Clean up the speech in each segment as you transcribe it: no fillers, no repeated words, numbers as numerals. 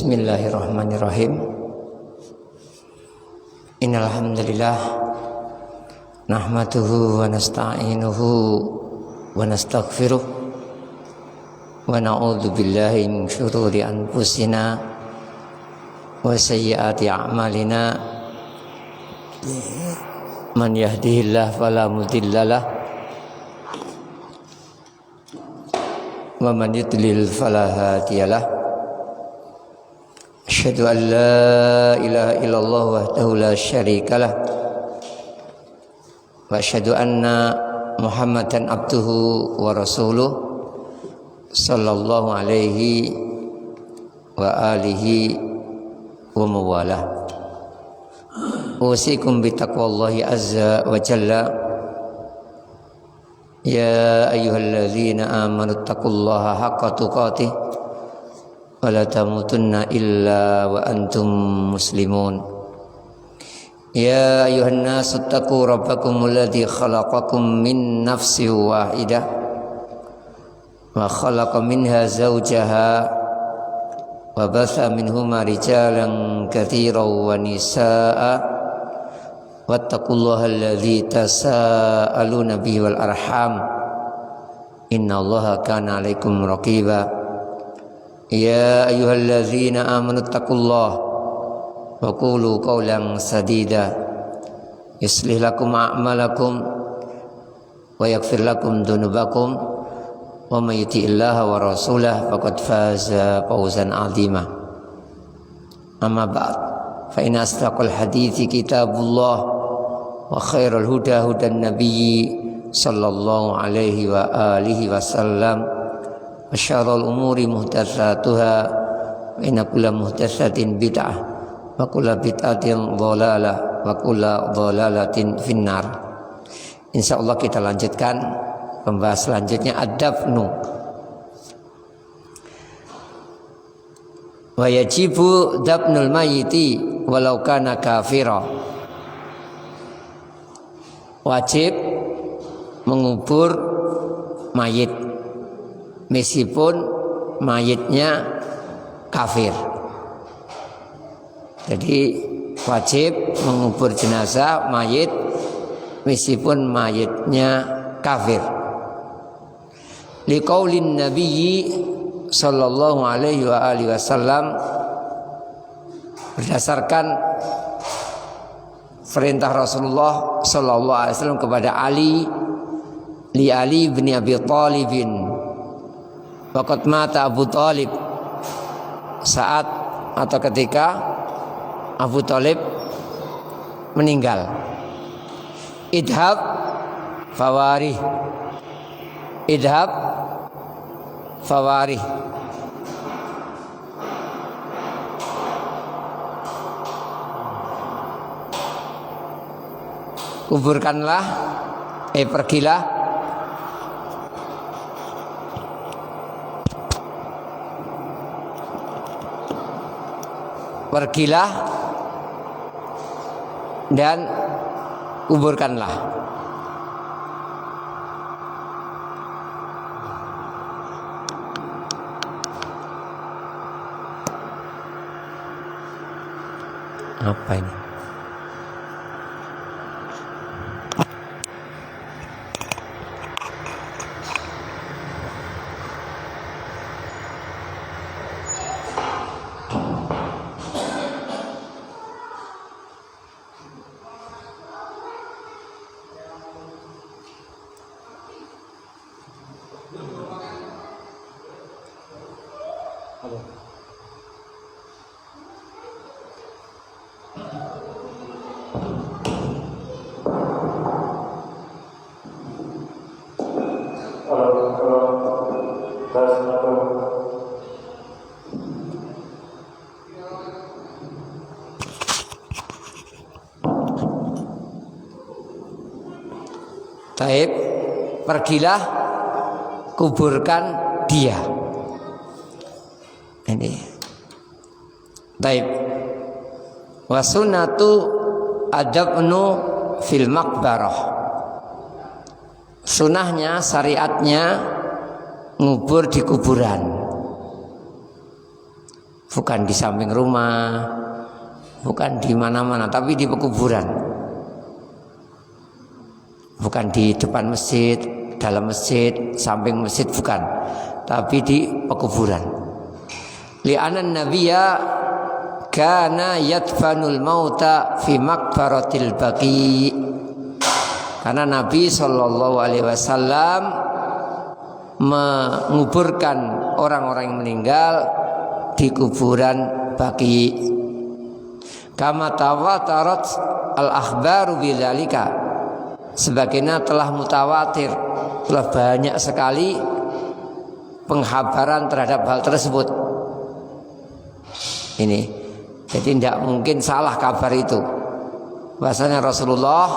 Bismillahirrahmanirrahim. Innal hamdalillah nahmaduhu wa nasta'inuhu wa nastaghfiruh wa na'udzu billahi min syururi anfusina wa sayyiati a'malina. Man yahdihillahu fala mudhillalah wa man yudlil fala hadiyalah. Asyhadu an la ilaha illallah wahdahu la syarikalah wa asyhadu anna Muhammadan abduhu wa rasuluh sallallahu alaihi wa alihi wa mawalah. Usikum bitaqwallahi azza wa jalla. Ya ayyuhalladzina amanu taqullaha haqqa tuqatih wa la tamutunna illa wa antum muslimun. Ya ayuhan nasu taqu rabbakumul ladzi khalaqakum min nafsin wahidah wa khalaqa minha zawjaha wa batha minhuma rijalan katsiran wa nisaa'a wattaqullaha alladzi tasaaluna bihi wal arham innallaha kana 'alaikum raqiba. Ya ayyuhalladzina amanu taqullaha wa qulu qawlan sadida yuslih lakum a'malakum wa yaghfir lakum dhunubakum wa may yuti'illaha wa rasulahu faqad faza fawzan 'azima. Amma ba'd, fa inna asdaqal hadithi kitabullah wa khairal huda hudan nabiyyi sallallahu alaihi wa alihi wasallam. Asyarul umuri muhdatsatuha wa inna kulla muhdatsatin bid'ah wa kulla bid'atin dhalalah wa kulla dhalalatin finnar. Insyaallah kita lanjutkan pembahasan selanjutnya ad-dafnu. Wa yajibu dafnul mayyiti walau kana kafira. Wajib mengubur mayit meskipun mayitnya kafir. Jadi wajib mengubur jenazah mayit meskipun mayitnya kafir. Liqaulin nabiyyi sallallahu alaihi wa alihi wasallam, berdasarkan perintah Rasulullah sallallahu alaihi wasallam kepada Ali, li Ali bin Abi Thalibin. Waqad mata Abu Thalib, saat atau ketika Abu Thalib meninggal. Idhab fawarih, idhab fawarih. Kuburkanlah, pergilah dan kuburkanlah. Apa ini? Taib, pergilah kuburkan dia. Ini. Taib. Wa sunnatu adabnu fil maqbarah. Sunahnya, syariatnya ngubur di kuburan. bukan di samping rumah, bukan di mana-mana, tapi di pekuburan. Bukan di depan masjid, dalam masjid, samping masjid, bukan, tapi di pekuburan. Li'anan nabiyya kana yadfanul mauta fi maqbaratil baqi. Karena Nabi sallallahu alaihi wasallam menguburkan orang-orang yang meninggal di kuburan Baqi. Kama tawatarat al-akhbaru bidzalika, sebagaimana telah mutawatir, telah banyak sekali penghabaran terhadap hal tersebut. Ini jadi tidak mungkin salah kabar itu. Bahasanya Rasulullah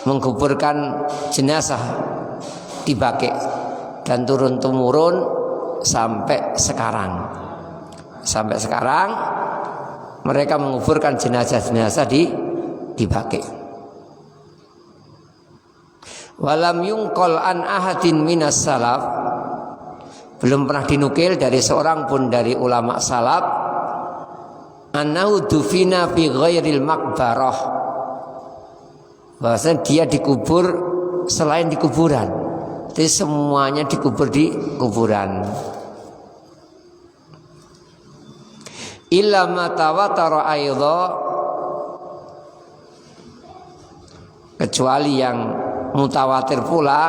menguburkan jenazah di Baqi dan turun temurun sampai sekarang. Sampai sekarang mereka menguburkan jenazah-jenazah di Baqi. Walam yungqal an ahadin minas salaf, belum pernah dinukil dari seorang pun dari ulama salaf, annahu dufina fi ghairil maqbarah, bahwasanya dia dikubur selain di kuburan. Jadi semuanya dikubur di kuburan. Illa ma tawatara aidha, kecuali yang mutawatir pula,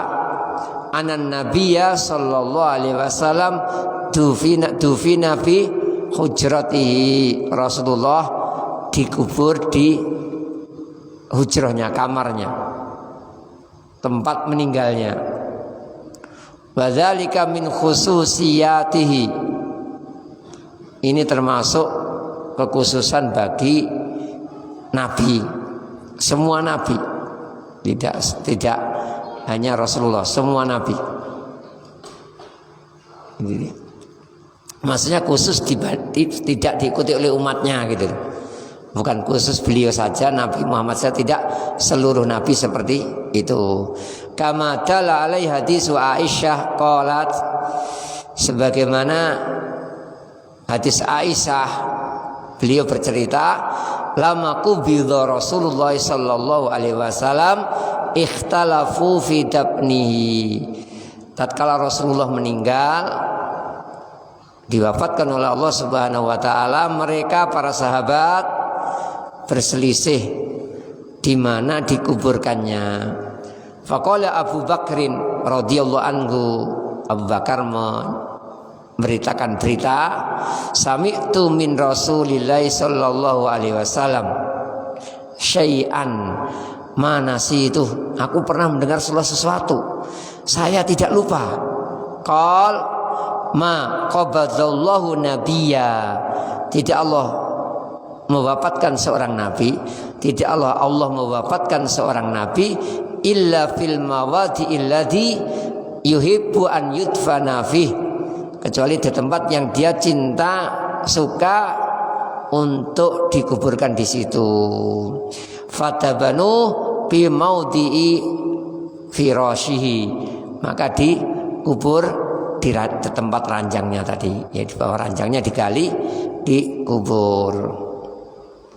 anan nabiyya sallallahu alaihi wasallam dufina fi hujratihi, Rasulullah dikubur di hujrahnya, kamarnya, tempat meninggalnya. Wa dzalika min khususiyatihi, ini termasuk kekhususan bagi Nabi, semua Nabi, tidak hanya Rasulullah, semua Nabi. Jadi, maksudnya khusus tidak diikuti oleh umatnya gitu. Bukan khusus beliau saja, Nabi Muhammad saja, tidak, seluruh Nabi seperti itu. Kama dalla alaihi hadis Aisyah qalat, sebagaimana hadis Aisyah, beliau bercerita, lama qubidha Rasulullah sallallahu alaihi wasallam ikhtalafu fi dafnihi. Tatkala Rasulullah meninggal, diwafatkan oleh Allah Subhanahu wa taala, mereka para sahabat berselisih di mana dikuburkannya. Faqala Abu Bakrin radhiyallahu anhu, Abu Bakar memberitakan berita, sami'tu min Rasulillah sallallahu alaihi wasallam syai'an ma nasitu, aku pernah mendengar sesuatu, saya tidak lupa. Qal ma qabadallahu nabiyya, tidak Allah mewafatkan seorang nabi, tidak Allah mewafatkan seorang nabi illa fil mawadi illadhi yuhibbu an yudfana fih, kecuali di tempat yang dia cinta, suka untuk dikuburkan di situ. Fatabanu bi maudhi'i firashihi, maka dikubur di tempat ranjangnya tadi, ya di bawah ranjangnya digali, dikubur.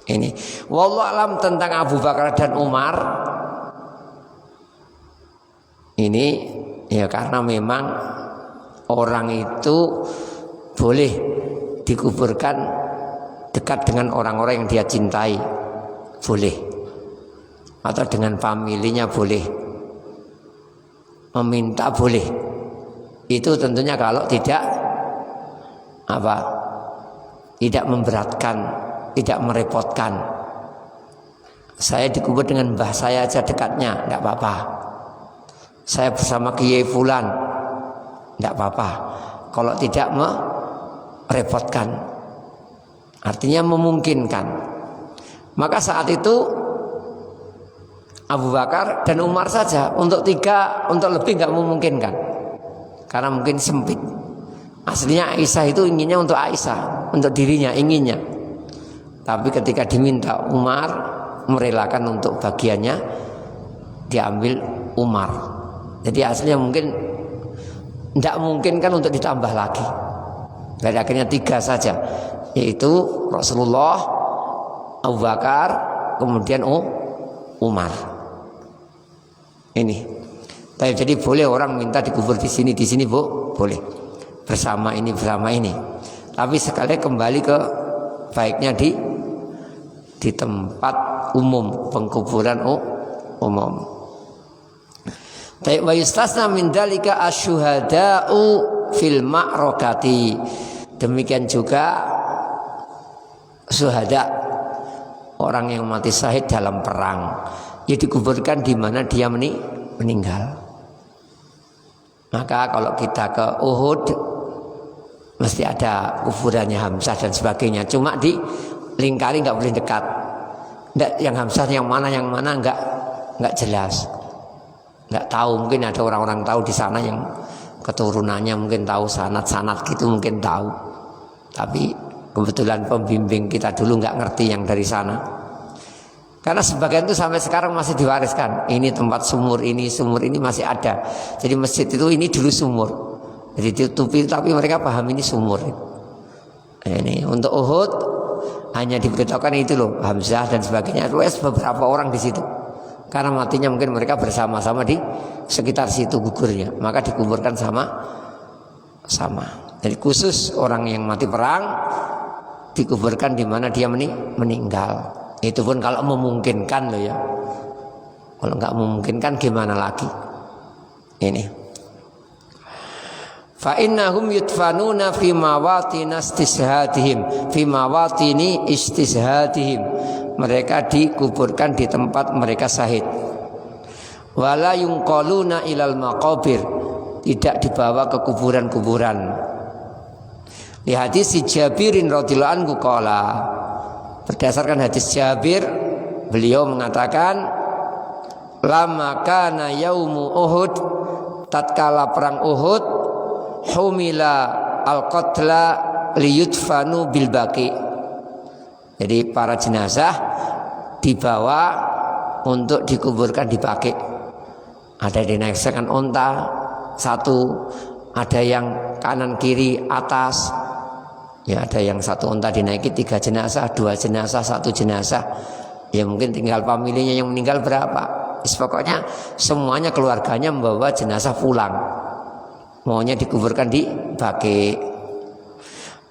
Ini wallahu alam tentang Abu Bakar dan Umar. Ini ya karena memang orang itu boleh dikuburkan dekat dengan orang-orang yang dia cintai, boleh, atau dengan familinya boleh, meminta boleh. Itu tentunya kalau tidak tidak memberatkan, tidak merepotkan. Saya dikubur dengan mbah saya aja dekatnya, tidak apa-apa. Saya bersama Kiai Fulan, tidak apa-apa. Kalau tidak merepotkan, artinya memungkinkan. Maka saat itu Abu Bakar dan Umar saja, untuk lebih nggak memungkinkan, karena mungkin sempit. Aslinya Aisyah itu inginnya untuk Aisyah, untuk dirinya inginnya. Tapi ketika diminta Umar, merelakan untuk bagiannya, diambil Umar. Jadi aslinya mungkin tidak mungkin kan untuk ditambah lagi. Jadi akhirnya 3 saja, yaitu Rasulullah, Abu Bakar, kemudian Umar. Ini. Jadi boleh orang minta dikubur di sini boleh. Bersama ini. Tapi sekali kembali ke baiknya di tempat umum, pengkuburan umum. Wa yustasna min dzalika asyuhada'u fil ma'rakati. Demikian juga syuhada, orang yang mati syahid dalam perang, ya dikuburkan di mana dia meninggal. Maka kalau kita ke Uhud mesti ada kuburannya Hamzah dan sebagainya. Cuma di lingkari, nggak boleh dekat. Nggak, yang Hamzah yang mana nggak jelas. Nggak tahu, mungkin ada orang-orang tahu di sana yang keturunannya mungkin tahu sanad gitu, mungkin tahu. Tapi kebetulan pembimbing kita dulu nggak ngerti yang dari sana. Karena sebagian itu sampai sekarang masih diwariskan. Ini tempat sumur ini masih ada. Jadi masjid itu ini dulu sumur. Jadi ditutupi, tapi mereka paham ini sumur. Ini untuk Uhud hanya diberitahukan itu loh, Hamzah dan sebagainya. Terus beberapa orang di situ. Karena matinya mungkin mereka bersama-sama di sekitar situ gugurnya, maka dikuburkan sama. Jadi khusus orang yang mati perang dikuburkan di mana dia meninggal. Itu pun kalau memungkinkan loh ya. Kalau nggak memungkinkan gimana lagi? Ini. Fa innahum yudfanuna fi mawatini istishhadihim. Mereka dikuburkan di tempat mereka syahid. Wala yunqaluna ilal maqabir, tidak dibawa ke kuburan-kuburan. Di hadis Jabirin radhiyallahu anhu qala, berdasarkan hadis Jabir, beliau mengatakan, lama kana yaumu Uhud, tatkala perang Uhud, humila al-qatla liyudfanu bil baqi. Jadi para jenazah dibawa untuk dikuburkan di Baqi. Ada yang dinaikkan unta satu, ada yang kanan kiri atas. Ya, ada yang satu unta dinaiki 3 jenazah, 2 jenazah, 1 jenazah. Ya mungkin tinggal familinya yang meninggal berapa. Pokoknya semuanya keluarganya membawa jenazah pulang. Maunya dikuburkan di Baqi.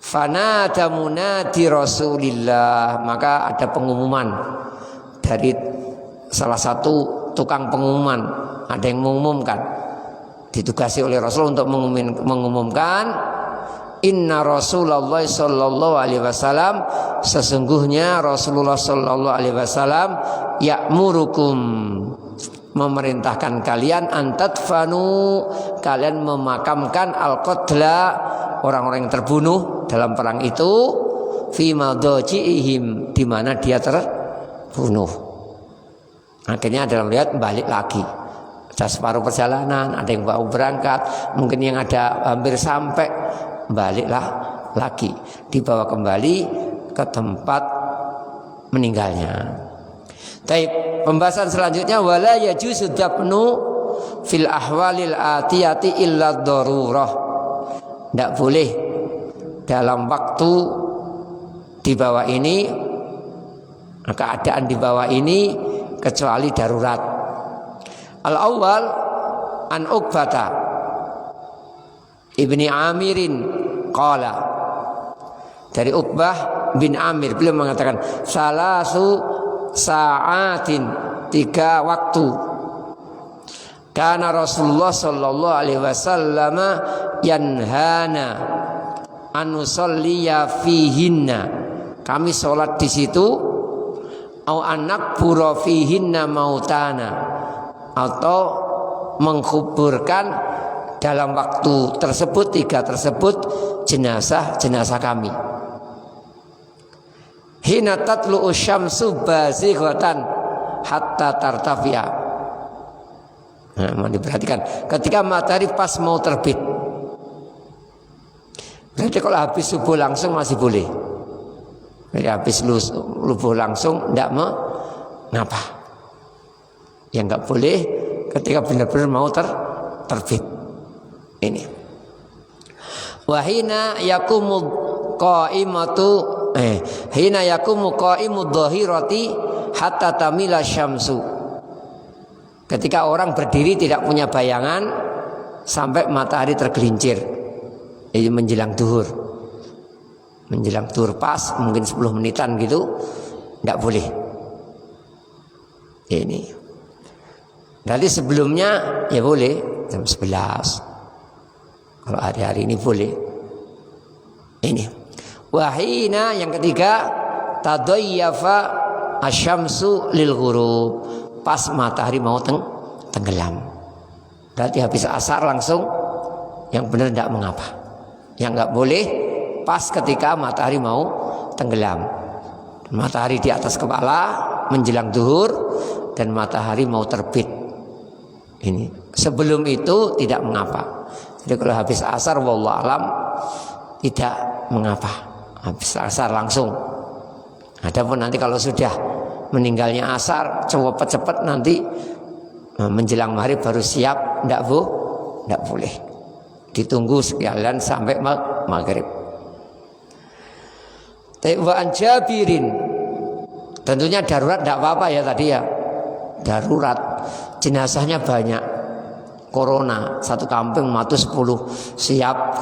Fanada munadi Rasulillah, maka ada pengumuman dari salah satu tukang pengumuman, ada yang mengumumkan, ditugasi oleh Rasul untuk mengumumkan, inna Rasulullah sallallahu alaihi wasallam, sesungguhnya Rasulullah sallallahu alaihi wasallam ya'murukum, memerintahkan kalian antadfanu, kalian memakamkan al-qatla, orang-orang yang terbunuh dalam perang itu, fi madajihim, di mana dia terbunuh. Akhirnya dalam lihat balik lagi. Ada separuh perjalanan, ada yang baru berangkat, mungkin yang ada hampir sampai, baliklah lagi, dibawa kembali ke tempat meninggalnya. Baik, pembahasan selanjutnya, wala yajuzu dafnu fil ahwalil atiyati illa darurah. Tidak boleh dalam waktu di bawah ini, keadaan di bawah ini, kecuali darurat. Al-awwal an Uqbata ibni Amirin qala, dari Uqbah bin Amir, beliau mengatakan, salasu sa'atin, 3 waktu. Karena Rasulullah sallallahu alaihi wasallam yanhana an nusalliya fihinna, kami sholat di situ, au anak bura fihinna mautana, atau mengkuburkan dalam waktu tersebut, 3 tersebut, jenazah kami. Hina tatlu'u syamsu bazighatan hatta tartafi'a. Nah, mau diperhatikan, ketika matahari pas mau terbit. Berarti kalau habis subuh langsung masih boleh. Jadi habis subuh langsung tidak mengapa. Yang nggak boleh ketika benar-benar mau terbit. Ini. Wahina yakumu qaimatu hina yakumu qaimud dhahirati hatta tamila syamsu. Ketika orang berdiri tidak punya bayangan sampai matahari tergelincir. Jadi menjelang duhur. Menjelang duhur pas mungkin 10 menitan gitu enggak boleh. Ini. Dari sebelumnya ya boleh jam 11. Kalau hari-hari ini boleh. Ini. Wahina yang ketiga tadayyafa asyamsu lil ghurub. Pas matahari mau tenggelam. Berarti habis asar langsung yang benar tidak mengapa. Yang enggak boleh pas ketika matahari mau tenggelam. Matahari di atas kepala menjelang zuhur dan matahari mau terbit. Ini. Sebelum itu tidak mengapa. Jadi kalau habis asar wallahu alam tidak mengapa. Habis asar langsung. Adapun nanti kalau sudah meninggalnya asar cepat-cepat nanti menjelang maghrib baru siap, tidak boleh. Ditunggu sekalian sampai maghrib. Ta'an Jabirin. Tentunya darurat tidak apa-apa ya tadi ya. Darurat. Jenazahnya banyak. Corona, satu kampung mati 10. Siap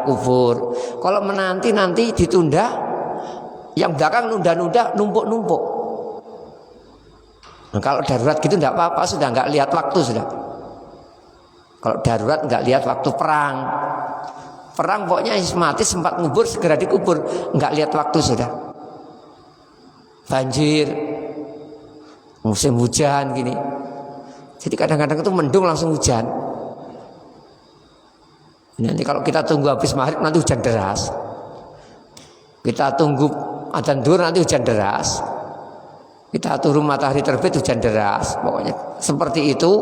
kubur. Kalau menanti nanti ditunda, yang belakang nunda-nunda, numpuk-numpuk. Nah, kalau darurat gitu tidak apa-apa, sudah nggak lihat waktu sudah. Kalau darurat nggak lihat waktu perang. Perang pokoknya mati sempat ngubur segera dikubur, nggak lihat waktu sudah. Banjir, musim hujan gini. Jadi kadang-kadang itu mendung langsung hujan. Nanti kalau kita tunggu habis maghrib nanti hujan deras. Kita tunggu adzan zuhur nanti hujan deras. Kita turun matahari terbit hujan deras. Pokoknya seperti itu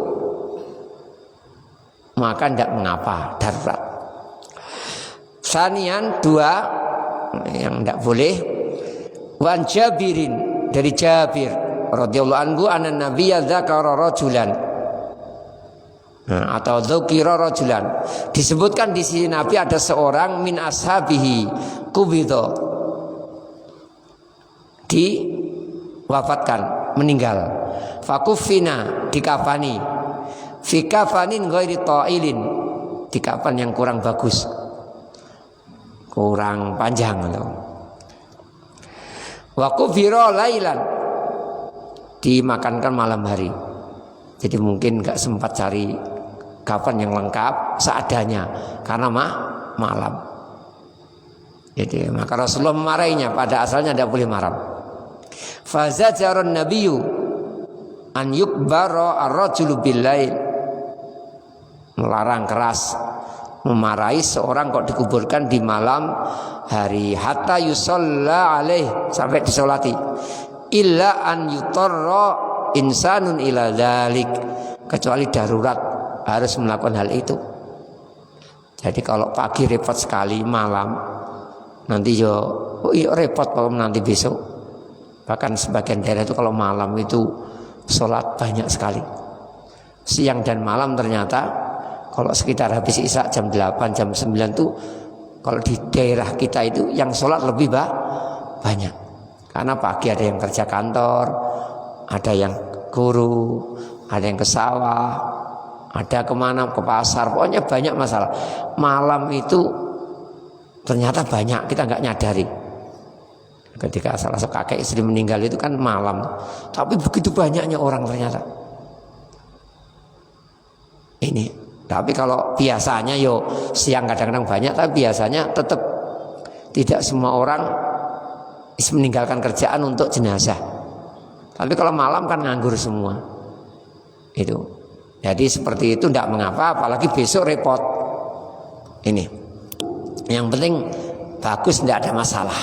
maka tidak mengapa, darurat. Sanian 2 yang tidak boleh. Wan Jabirin dari Jabir radhiyallahu anhu anna nabiyya dzakara rajulan. Atau dzukira rajulan. Disebutkan di sini Nabi ada seorang min ashabihi kubidho, diwafatkan, meninggal. Fakufina, dikafani. Fi kafanin ghairi ta'ilin, di kafan yang kurang bagus, kurang panjang itu. Wa kubira lailan, dimakankan malam hari. Jadi mungkin enggak sempat cari kafan yang lengkap seadanya karena malam. Jadi maka Rasulullah memarahinya, pada asalnya tidak boleh marah. Fazajaran nabiyyu an yukbara ar-rajulu bil-lail, melarang keras, memarahi seorang kok dikuburkan di malam hari, hatta yusalla alaih, sampai disolati, illa an yutarra insanun ila dzalik, kecuali darurat harus melakukan hal itu. Jadi kalau pagi repot sekali, malam nanti repot kalau nanti besok. Bahkan sebagian daerah itu kalau malam itu sholat banyak sekali. Siang dan malam ternyata kalau sekitar habis isya jam 8, jam 9 tuh kalau di daerah kita itu yang sholat lebih banyak. Karena pagi ada yang kerja kantor, ada yang guru, ada yang ke sawah, ada kemana, ke pasar, pokoknya banyak masalah. Malam itu ternyata banyak, kita nggak nyadari. Ketika salah satu kakek istri meninggal itu kan malam, tapi begitu banyaknya orang ternyata. Ini, tapi kalau biasanya siang kadang-kadang banyak, tapi biasanya tetap tidak semua orang meninggalkan kerjaan untuk jenazah. Tapi kalau malam kan nganggur semua. Itu. Jadi seperti itu tidak mengapa, apalagi besok repot. Ini. Yang penting bagus, tidak ada masalah.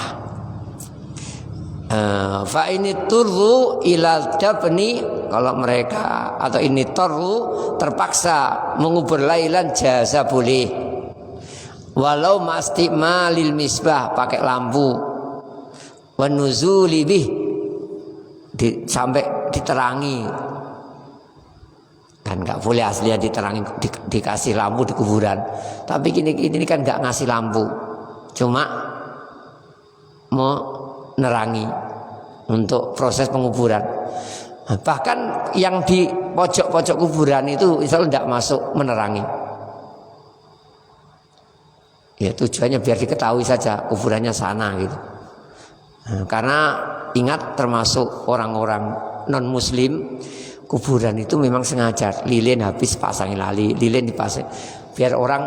Fa ini turru ilal dafni, kalau mereka atau ini turru terpaksa mengubur lailan jaza boleh. Walau mastimalil misbah, pakai lampu. Wa nuzuli bih, sampai diterangi. kan nggak boleh aslinya diterangi dikasih lampu di kuburan. Tapi ini kan nggak ngasih lampu, cuma mau nerangi untuk proses penguburan. Bahkan yang di pojok-pojok kuburan itu insya Allah tidak masuk menerangi. Ya tujuannya biar diketahui saja kuburannya sana gitu. Karena ingat termasuk orang-orang non muslim, kuburan itu memang sengaja lilin habis pasangin lilin dipasang biar orang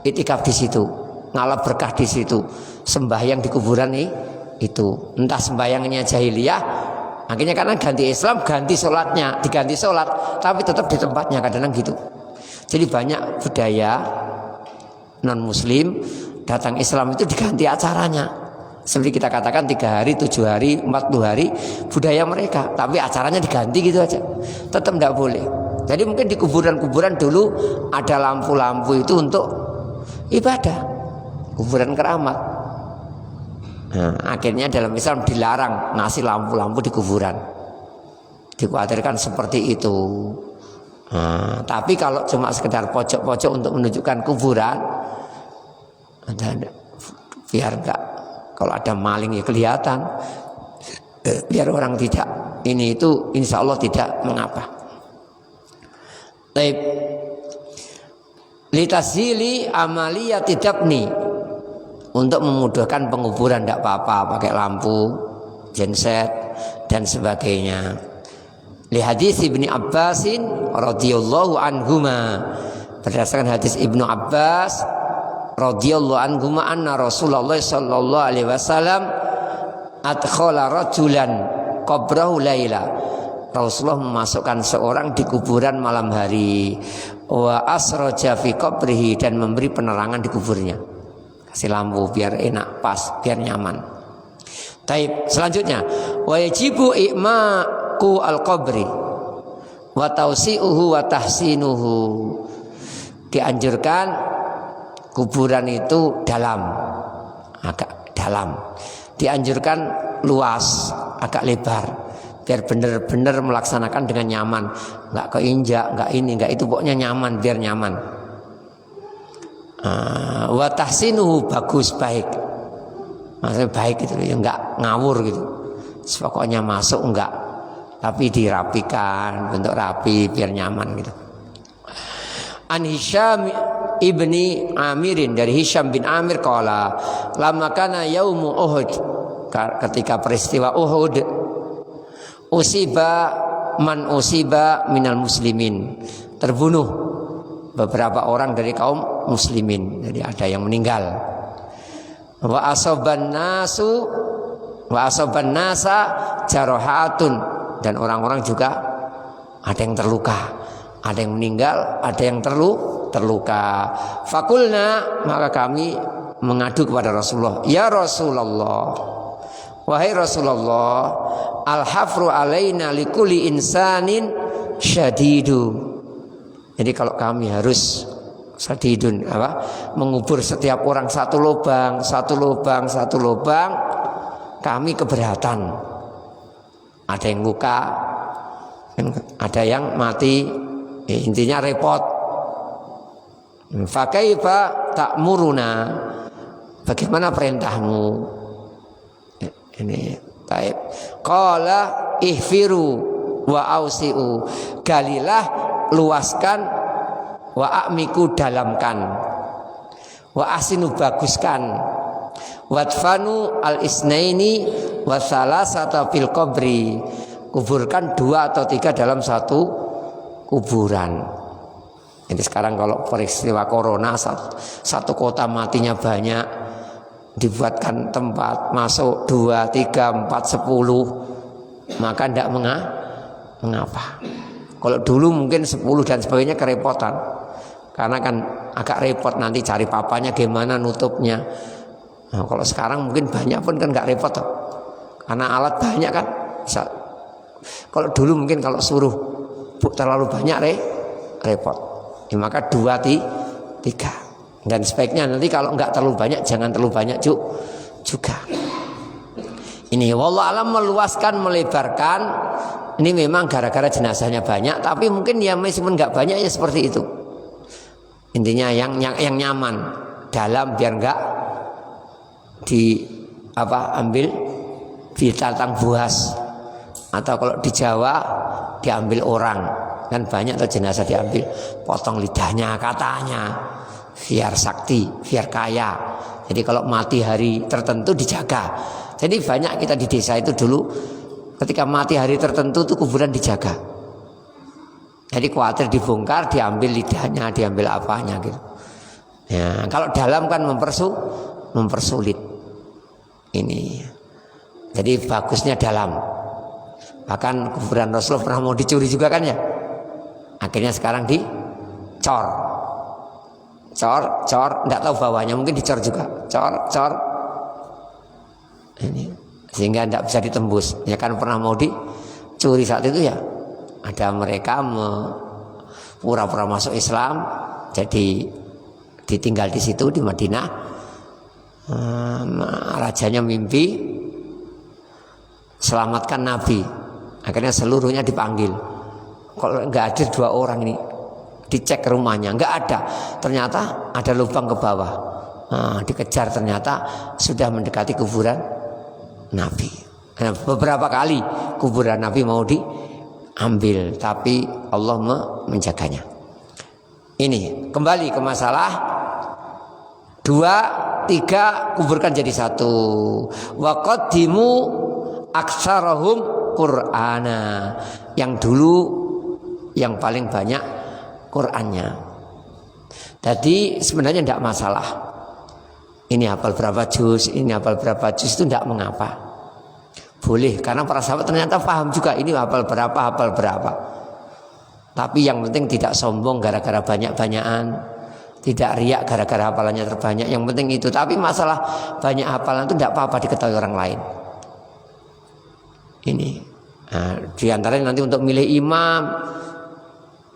itikaf di situ, ngalap berkah di situ, sembahyang di kuburan nih itu. Entah sembahyangnya jahiliyah, akhirnya karena ganti Islam ganti sholatnya, diganti sholat tapi tetap di tempatnya, kadang-kadang gitu. Jadi banyak budaya non muslim datang Islam itu diganti acaranya. Seperti kita katakan 3 hari, 7 hari, 40 hari budaya mereka, tapi acaranya diganti gitu aja. Tetap tidak boleh. Jadi mungkin di kuburan-kuburan dulu ada lampu-lampu itu untuk ibadah, kuburan keramat. Nah, akhirnya dalam Islam dilarang ngasih lampu-lampu di kuburan. Dikhawatirkan seperti itu. Nah, tapi kalau cuma sekedar pojok-pojok untuk menunjukkan kuburan, ada biar enggak. Kalau ada maling ya kelihatan, biar orang tidak ini itu insya Allah tidak mengapa. Taib litasili amaliyati dabni, untuk memudahkan penguburan tidak apa-apa pakai lampu, genset dan sebagainya. Li hadis Ibnu Abbasin radhiyallahu anhuma, berdasarkan hadis Ibnu Abbas radhiyallahu anhu anna Rasulullah sallallahu alaihi wasallam adkhala rajulan qabrahu laila. Rasulullah memasukkan seorang di kuburan malam hari, wa asraja fi qabrihi, dan memberi penerangan di kuburnya. Kasih lampu biar enak, pas, biar nyaman. Taib, selanjutnya wa yajibu i'maqu al-qabri wa tawsi'uhu wa tahsinuhu. Dianjurkan kuburan itu dalam, agak dalam. Dianjurkan luas, agak lebar, biar benar-benar melaksanakan dengan nyaman. Enggak keinjak, enggak ini, enggak itu, pokoknya nyaman, biar nyaman. Wa tahsinuhu, bagus, baik. Maksudnya baik gitu, ya enggak ngawur gitu. Pokoknya masuk enggak, tapi dirapikan, bentuk rapi, biar nyaman gitu. An Hisham ibni Amirin, dari Hisham bin Amir qala lamma kana yaumu Uhud, ketika peristiwa Uhud, usiba man usiba minal muslimin, terbunuh beberapa orang dari kaum muslimin, jadi ada yang meninggal. Wa asaban nasa jarahatun, dan orang-orang juga ada yang terluka, ada yang meninggal, ada yang terluka. Fakulna, maka kami mengadu kepada Rasulullah, ya Rasulullah, wahai Rasulullah, al-hafru alaina likulli insanin syadidu. Jadi kalau kami harus syadidun, mengubur setiap orang satu lubang, kami keberatan. Ada yang luka, ada yang mati, intinya repot. Fakaifa ta'muruna, bagaimana perintahmu? Ini taib. Qala ihfiru wa ausi'u, galilah, luaskan, wa a'miku, dalamkan, wa asinu, baguskan, wadfanu al-isnaini wa salasata fil qabri, kuburkan 2 atau 3 dalam satu kuburan. Jadi sekarang kalau peristiwa corona, satu kota matinya banyak, dibuatkan tempat masuk 2, 3, 4, 10, maka tidak mengapa. Kalau dulu mungkin 10 dan sebagainya kerepotan, karena kan agak repot nanti cari papanya gimana, nutupnya. Nah, kalau sekarang mungkin banyak pun kan nggak repot toh, karena alat banyak kan bisa. Kalau dulu mungkin kalau suruh terlalu banyak repot. Ya, maka 2, 3, dan sebaiknya nanti kalau nggak terlalu banyak, jangan terlalu banyak juga. Ini wallahu alam, meluaskan, melebarkan Ini memang gara-gara jenazahnya banyak, tapi mungkin ya meskipun nggak banyak ya seperti itu. Intinya yang nyaman dalam, biar nggak ambil binatang buas, atau kalau di Jawa diambil orang, kan banyak tuh jenazah diambil, potong lidahnya katanya biar sakti, biar kaya. Jadi kalau mati hari tertentu dijaga. Jadi banyak kita di desa itu dulu ketika mati hari tertentu tuh kuburan dijaga. Jadi khawatir dibongkar, diambil lidahnya, diambil apanya gitu. Ya, kalau dalam kan mempersulit. Ini. Jadi bagusnya dalam. Bahkan kuburan Rasulullah pernah mau dicuri juga kan ya. Akhirnya sekarang dicor. Cor, enggak tahu bawahnya, mungkin dicor juga. Cor. Ini sehingga tidak bisa ditembus. Ya kan pernah mau dicuri saat itu ya. Ada mereka pura-pura masuk Islam, jadi ditinggal di situ di Madinah. Rajanya mimpi selamatkan Nabi. Akhirnya seluruhnya dipanggil. Kalau nggak ada 2 orang ini, dicek rumahnya nggak ada. Ternyata ada lubang ke bawah. Dikejar, ternyata sudah mendekati kuburan Nabi. Nah, beberapa kali kuburan Nabi mau diambil, tapi Allah menjaganya. Ini kembali ke masalah 2, 3 kuburkan jadi 1. Wa qaddimu aktsarahum Qur'ana. Yang dulu yang paling banyak Qur'annya. Jadi sebenarnya tidak masalah. Ini hafal berapa juz, ini hafal berapa juz, itu tidak mengapa. Boleh, karena para sahabat ternyata paham juga ini hafal berapa. Tapi yang penting tidak sombong gara-gara banyak-banyakan, tidak riak gara-gara hafalannya terbanyak. Yang penting itu. Tapi masalah banyak hafalan itu tidak apa-apa diketahui orang lain. Ini. Di antaranya nanti untuk milih imam.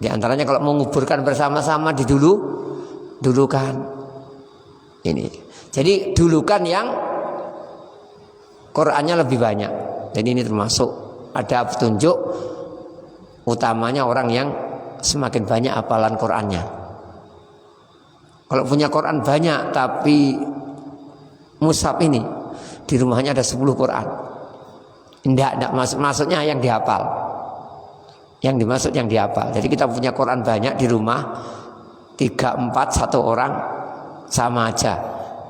Di antaranya kalau menguburkan bersama-sama didulukan. Ini. Jadi dulukan yang Qur'annya lebih banyak. Jadi ini termasuk ada petunjuk utamanya orang yang semakin banyak hafalan Qur'annya. Kalau punya Qur'an banyak tapi mushaf ini di rumahnya ada 10 Qur'an. Tidak maksudnya yang dihafal. Yang dimaksud yang dihafal. Jadi kita punya Qur'an banyak di rumah, 3, 4, 1 orang sama aja.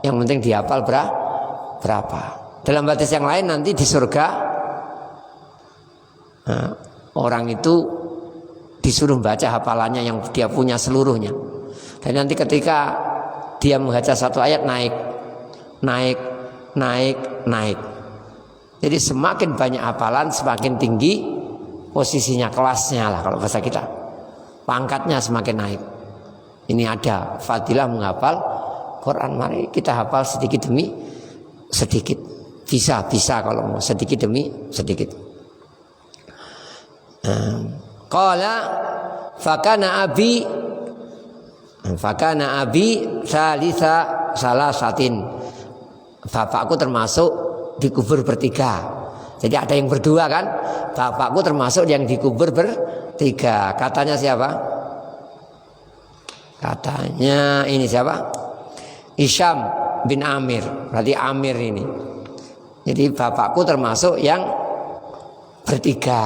Yang penting dihafal berapa. Dalam hadis yang lain nanti di surga orang itu disuruh baca hafalannya yang dia punya seluruhnya. Dan nanti ketika dia membaca 1 ayat naik. Jadi semakin banyak hafalan semakin tinggi posisinya, kelasnya lah kalau bahasa kita. Pangkatnya semakin naik. Ini ada fadilah menghafal Quran. Mari kita hafal sedikit demi sedikit. Bisa kalau mau sedikit demi sedikit. Qala fakana abi salisa salasatin. Bapakku termasuk dikubur bertiga. Jadi ada yang berdua kan? Bapakku termasuk yang dikubur bertiga. Katanya siapa? Katanya ini siapa? Hisham bin Amir. Berarti Amir ini. Jadi bapakku termasuk yang bertiga.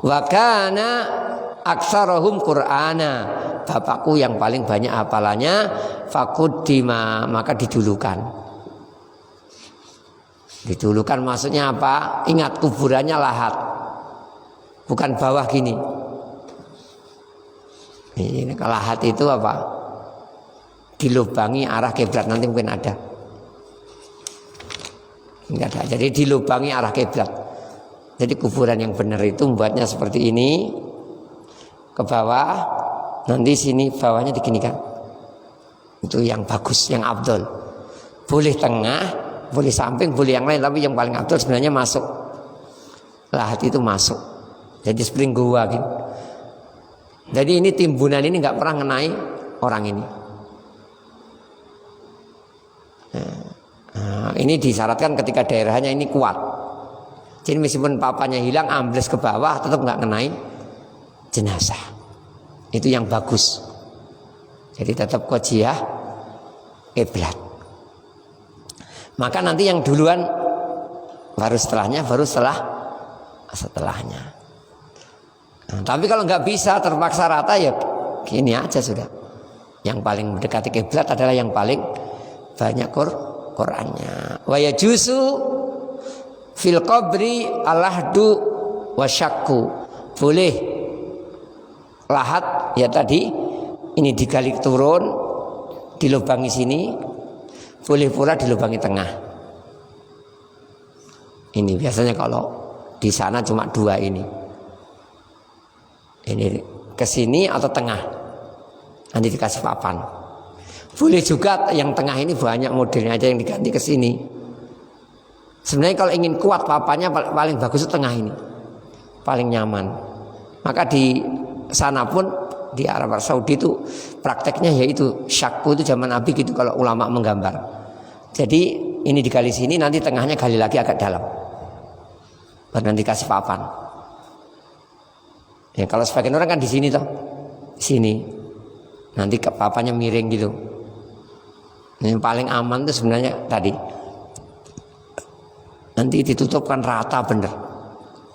Wa kana aktsarahum Qur'ana. Bapakku yang paling banyak hafalannya, faquddima, maka didulukan. Didulukan maksudnya apa? Ingat kuburannya lahat. Bukan bawah gini. Ini lahat itu apa? Dilubangi arah kiblat, nanti mungkin ada. Enggak ada. Jadi dilubangi arah kiblat. Jadi kuburan yang benar itu membuatnya seperti ini ke bawah, nanti sini bawahnya diginikan. Itu yang bagus, yang afdol. Boleh tengah, boleh samping, boleh yang lain, tapi yang paling afdol sebenarnya masuk. Lahat itu masuk. Jadi seperti gua gitu. Jadi ini timbunan ini nggak pernah ngenai orang ini. Ini disyaratkan ketika daerahnya ini kuat. Jadi meskipun papanya hilang, ambles ke bawah, tetap nggak ngenai jenazah. Itu yang bagus. Jadi tetap qojiyah kiblat. Maka nanti yang duluan baru setelahnya, baru setelahnya. Nah, tapi kalau nggak bisa terpaksa rata ya gini aja sudah. Yang paling mendekati kiblat adalah yang paling banyak Qur'annya. Wa yajuzu fil qabri alahdu wasyakku. Boleh lahat ya tadi ini digali turun, dilubangi sini, boleh pula dilubangi tengah. Ini biasanya kalau di sana cuma 2 ini. Ini ke sini atau tengah. Nanti dikasih papan. Boleh juga yang tengah ini banyak modelnya aja yang diganti ke sini. Sebenarnya kalau ingin kuat papannya paling bagus itu tengah ini. Paling nyaman. Maka di sana pun di Arab Saudi itu prakteknya yaitu syakku itu zaman Nabi gitu kalau ulama menggambar. Jadi ini digali sini, nanti tengahnya gali lagi agak dalam. Baru nanti kasih papan. Ya kalau sebagian orang kan di sini toh. Di sini. Nanti ke papannya miring gitu. Yang paling aman itu sebenarnya tadi. Nanti ditutupkan rata bener.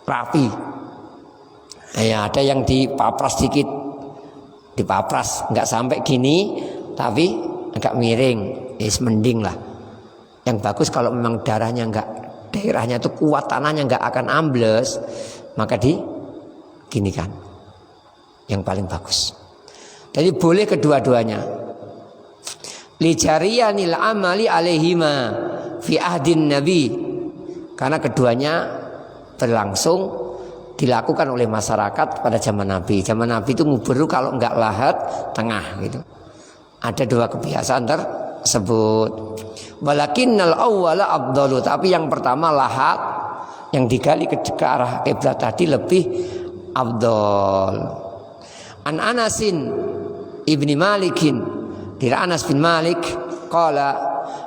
Rapi. Ya ada yang dipapras dikit. Dipapras nggak sampai gini tapi agak miring. Mending lah. Yang bagus kalau memang darahnya enggak, daerahnya itu kuat, tanahnya enggak akan ambles, maka gini kan. Yang paling bagus. Jadi boleh kedua-duanya. Li jariyanil amali alaihima fi ahdin nabi. Karena keduanya berlangsung dilakukan oleh masyarakat pada zaman Nabi. Zaman Nabi itu ngubur kalau enggak lahat tengah gitu. Ada 2 kebiasaan tersebut. Walakinnal awwala afdalu, tapi yang pertama lahat yang digali ke arah kiblat tadi lebih afdal. An Anasin ibni Malikin, dari Anas bin Malik qala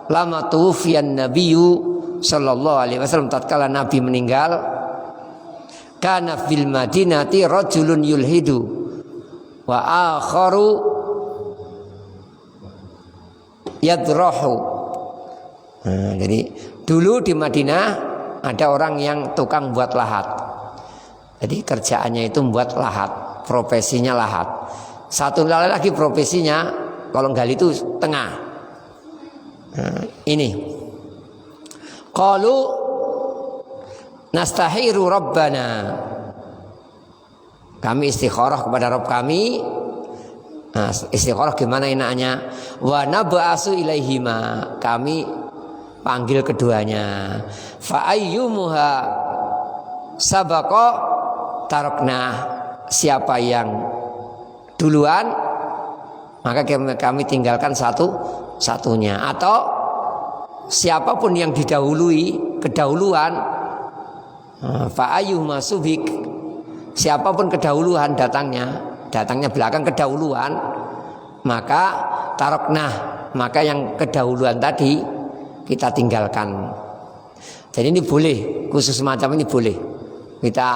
lama tuwfiyan nabiyyu sallallahu alaihi wasallam, tatkala Nabi meninggal, kana fil madinati rajulun yulhidu wa akharu yadrahu. Nah, jadi dulu di Madinah ada orang yang tukang buat lahat. Jadi kerjaannya itu membuat lahat, profesinya lahat. Satu lagi profesinya kalau gali itu tengah. Nah, ini. Qalu nastahiru rabbana. Kami istikharah kepada Rabb kami. Nah, istikharah gimana enaknya? Wa nab'asu ilaihima. Kami panggil keduanya. Fa ayyumuha sabaqa tarakna. Siapa yang duluan maka kami tinggalkan satunya. Atau siapapun yang didahului kedahuluan, fa ayyuhuma subik, siapapun kedahuluan datangnya belakang kedahuluan, maka tarakna, maka yang kedahuluan tadi kita tinggalkan. Jadi ini boleh, khusus semacam ini boleh. Kita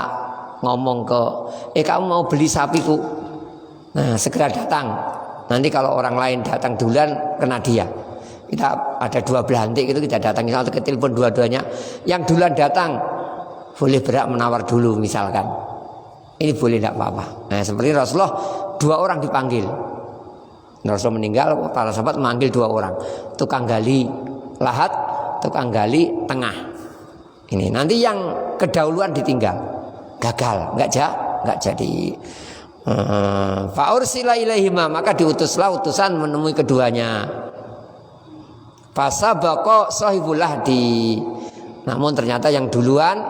ngomong ke, kamu mau beli sapiku? Nah, segera datang. Nanti kalau orang lain datang duluan kena dia. Kita ada 2 belantik itu kita datangi atau ke telepon dua-duanya. Yang duluan datang boleh berhak menawar dulu misalkan. Ini boleh tidak apa-apa. Nah, seperti Rasulullah 2 orang dipanggil. Rasulullah meninggal, para sahabat memanggil 2 orang. Tukang gali lahat, tukang gali tengah. Ini nanti yang kedahuluan ditinggal. Gagal, enggak jadi. Fa ursila ilaihima, maka diutuslah utusan menemui keduanya. Fasabaqa sahibul lahdi. Namun ternyata yang duluan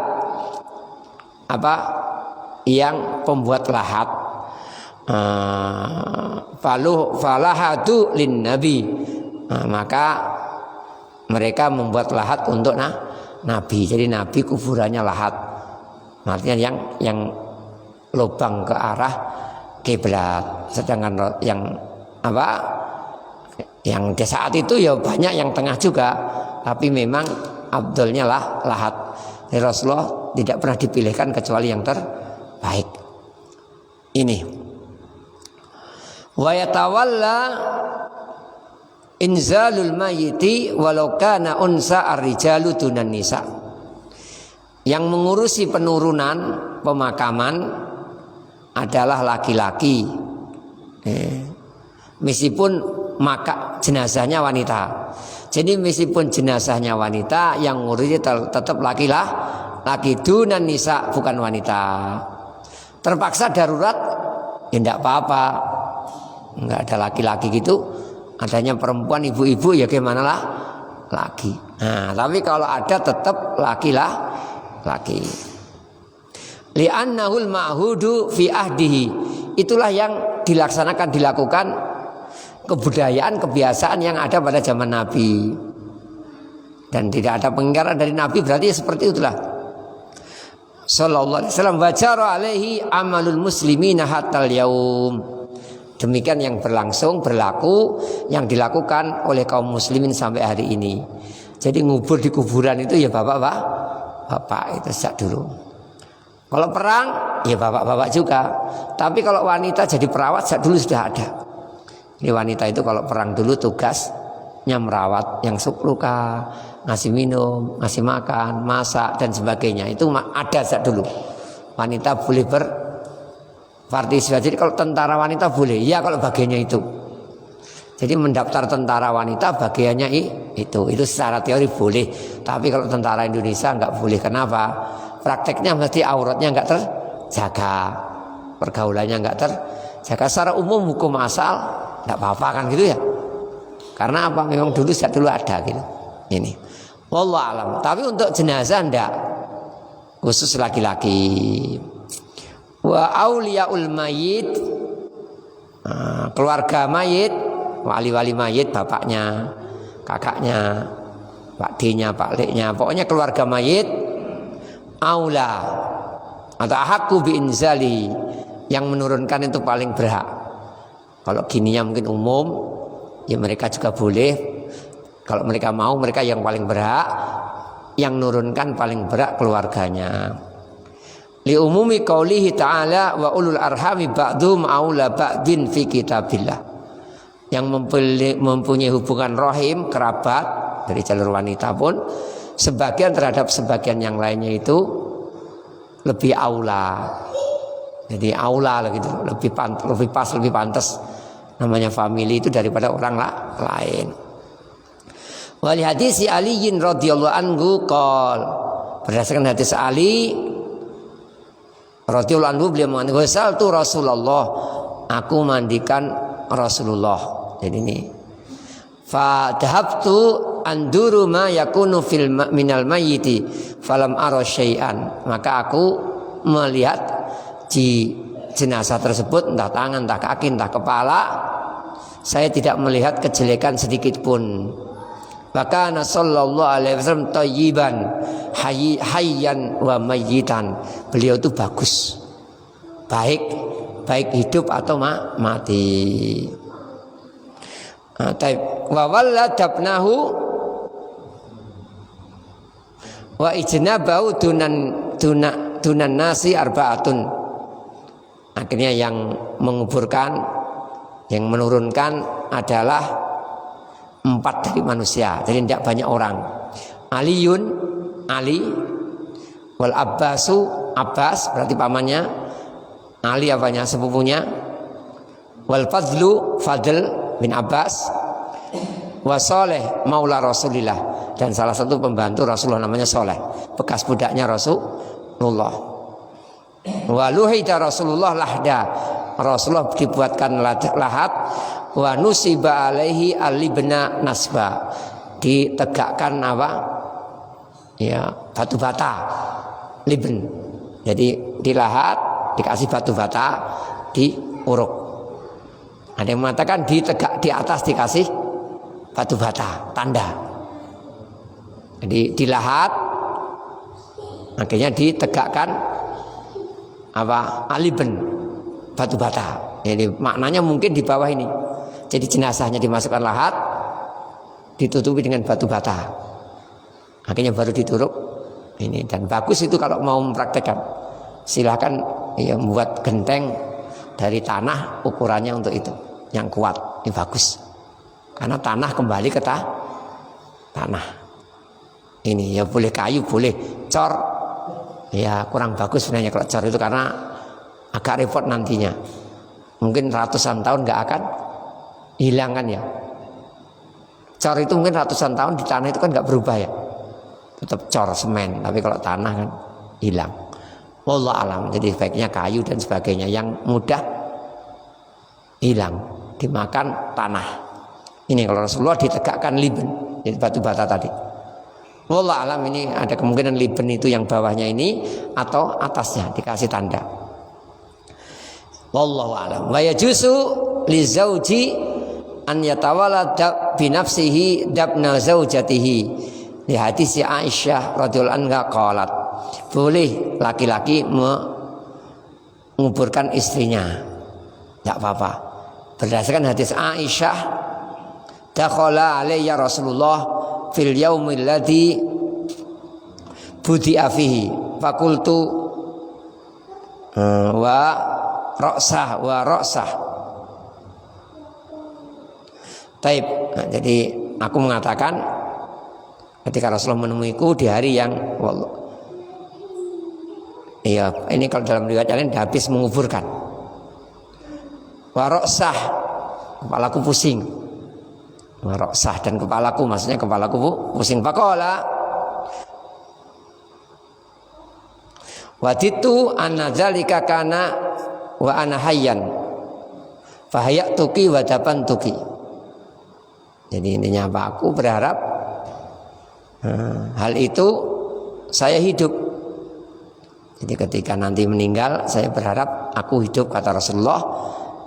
yang pembuat lahat. Falahadu lin nabi. Maka mereka membuat lahat untuk Nabi. Jadi Nabi kuburannya lahat. Artinya yang lubang ke arah kiblat. Sedangkan yang di saat itu ya banyak yang tengah juga, tapi memang afdalnya lahat. Rasulullah tidak pernah dipilihkan kecuali yang terbaik. Ini wa yatawalla inzalul mayyiti walau kana unsa ar-rijalu dunan nisa. Yang mengurusi penurunan pemakaman adalah laki-laki. Meskipun jenazahnya wanita. Jadi meskipun jenazahnya wanita, yang ngurusi tetap laki dunan nisa, bukan wanita. Terpaksa darurat, ya enggak apa-apa. Enggak ada laki-laki gitu. Adanya perempuan, ibu-ibu, ya gimana lah laki. Nah, tapi kalau ada tetap laki. Li'annahul ma'hudu fi ahdihi. Itulah yang dilakukan kebudayaan, kebiasaan yang ada pada zaman Nabi. Dan tidak ada pengingkaran dari Nabi, berarti seperti itulah. Sallallahu alaihi wasallam wa jara alaihi amalul muslimina hatal yaum. Demikian yang berlaku yang dilakukan oleh kaum muslimin sampai hari ini. Jadi ngubur di kuburan itu ya bapak itu sejak dulu. Kalau perang ya bapak-bapak juga. Tapi kalau wanita jadi perawat sejak dulu sudah ada. Ini wanita itu kalau perang dulu tugasnya merawat yang luka, ngasih minum, ngasih makan, masak dan sebagainya. Itu ada sejak dulu. Wanita boleh partisipasi. Jadi kalau tentara wanita boleh, ya kalau bagiannya itu. Jadi mendaftar tentara wanita bagiannya itu secara teori boleh. Tapi kalau tentara Indonesia nggak boleh. Kenapa? Prakteknya mesti auratnya nggak terjaga, pergaulannya nggak terjaga. Secara umum hukum asal nggak apa-apa kan gitu ya. Karena apa? Memang sejak dulu ada gitu. Ini. Wallahu alam. Tapi untuk jenazah enggak, khusus laki-laki. Wa auliyaul mayit, keluarga mayit, wali-wali mayit, bapaknya, kakaknya, Pak D-nya, Pak L-nya, pokoknya keluarga mayit aula atau ahakku bi inzali, yang menurunkan itu paling berhak. Kalau gininya mungkin umum, ya mereka juga boleh. Kalau mereka mau, mereka yang paling berhak, yang menurunkan paling berhak keluarganya. Li umumi qaulihi ta'ala wa ulul arhami ba'dhum aula ba'din fi kitabillah. Yang mempunyai hubungan rahim, kerabat dari jalur wanita pun sebagian terhadap sebagian yang lainnya itu lebih aula. Jadi aula gitu, lebih pantas namanya family itu daripada orang lain. Wali hadis Aliin radhiyallahu anhu qol, berdasarkan hadis Ali radhiyallahu anhu, beliau mengatakan wasaltu Rasulullah, aku mandikan Rasulullah. Jadi ini fa dhahabtu anduru ma yakunu fil minal mayyiti falam ara syai'an, maka aku melihat di jenazah tersebut, entah tangan, entah kaki, entah kepala, saya tidak melihat kejelekan sedikit pun. Maka sallallahu alaihi wasallam thayyiban hayyan wa mayyitan. Beliau itu bagus, baik hidup atau mati. Wa walladabnahu wa ijnabahu dunan nasi arba'atun. Akhirnya yang menguburkan, yang menurunkan adalah 4 dari manusia. Jadi tidak banyak orang. Aliun, Ali, wal Abbasu, Abbas berarti pamannya, Ali apanya, sepupunya, wal Fadlu, Fadl bin Abbas, wa Soleh maula Rasulillah, dan salah satu pembantu Rasulullah namanya Soleh, bekas budaknya Rasulullah. Wa luhida Rasulullah lahda, Rasulullah dibuatkan lahat, wa nusiba alaihi alibna nasba, ditegakkan apa? Ya, batu bata, liben. Jadi dilahat, dikasih batu bata, diuruk. Ada yang mengatakan di atas dikasih batu bata, tanda. Jadi dilahat, akhirnya ditegakkan apa? Aliben, batu bata. Jadi maknanya mungkin di bawah ini. Jadi jenazahnya dimasukkan lahat, ditutupi dengan batu bata. Akhirnya baru dituruk, Ini dan bagus itu kalau mau mempraktekkan. Silahkan ya membuat genteng dari tanah ukurannya untuk itu yang kuat. Ini bagus. Karena tanah kembali ke tanah. Ini ya boleh kayu, boleh cor. Ya kurang bagus sebenarnya kalau cor itu karena agak repot nantinya. Mungkin ratusan tahun nggak akan hilang kan ya. Cor itu mungkin ratusan tahun di tanah itu kan nggak berubah ya. Tetap cor semen. Tapi kalau tanah kan hilang. Wallah alam. Jadi baiknya kayu dan sebagainya yang mudah hilang dimakan tanah. Ini kalau Rasulullah ditegakkan liben, jadi batu bata tadi. Wallah alam, ini ada kemungkinan liben itu yang bawahnya ini atau atasnya dikasih tanda. Wallahu alam. Wa yajuzu li zauji an yatawala bi nafsihi dabna zaujatihi. Di hadis Aisyah radhiyallahu anha qalat, boleh laki-laki menguburkan istrinya, tidak apa-apa. Berdasarkan hadis Aisyah, dakhala alayya Rasulullah fil yaumil ladzi budi'a fihi fakultu wa ra'sah. Taib. Nah, jadi aku mengatakan ketika Rasulullah menemuiku di hari yang iya, ini kalau dalam riwayat lain habis menguburkan. Waroksah, kepalaku pusing. Waroksah dan kepalaku, maksudnya kepalaku pusing. Pakola waditu anna zalika kana wa ana hayyan fahayatuki wa dapantuki. Jadi intinya apa? Aku berharap hal itu saya hidup. Jadi ketika nanti meninggal, saya berharap aku hidup, kata Rasulullah.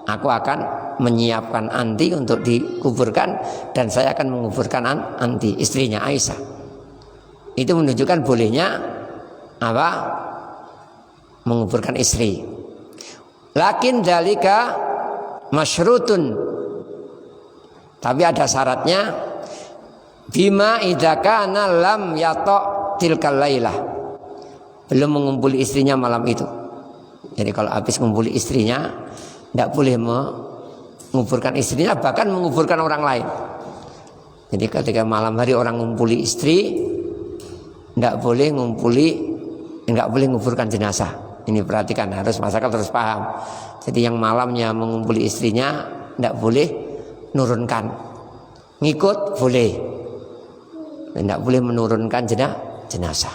Aku akan menyiapkan Anti untuk dikuburkan dan saya akan menguburkan Anti, istrinya Aisyah. Itu menunjukkan bolehnya apa? Menguburkan istri. Lakin dalika masyrutun. Tapi ada syaratnya. Bima idza kana lam yato tilkal lailah. Belum mengumpuli istrinya malam itu. Jadi kalau habis mengumpuli istrinya, tidak boleh menguburkan istrinya, bahkan menguburkan orang lain. Jadi ketika malam hari orang mengumpuli istri, tidak boleh menguburkan jenazah. Ini perhatikan, harus masyarakat terus paham. Jadi yang malamnya mengumpuli istrinya tidak boleh nurunkan, ngikut boleh, tidak boleh menurunkan jenazah,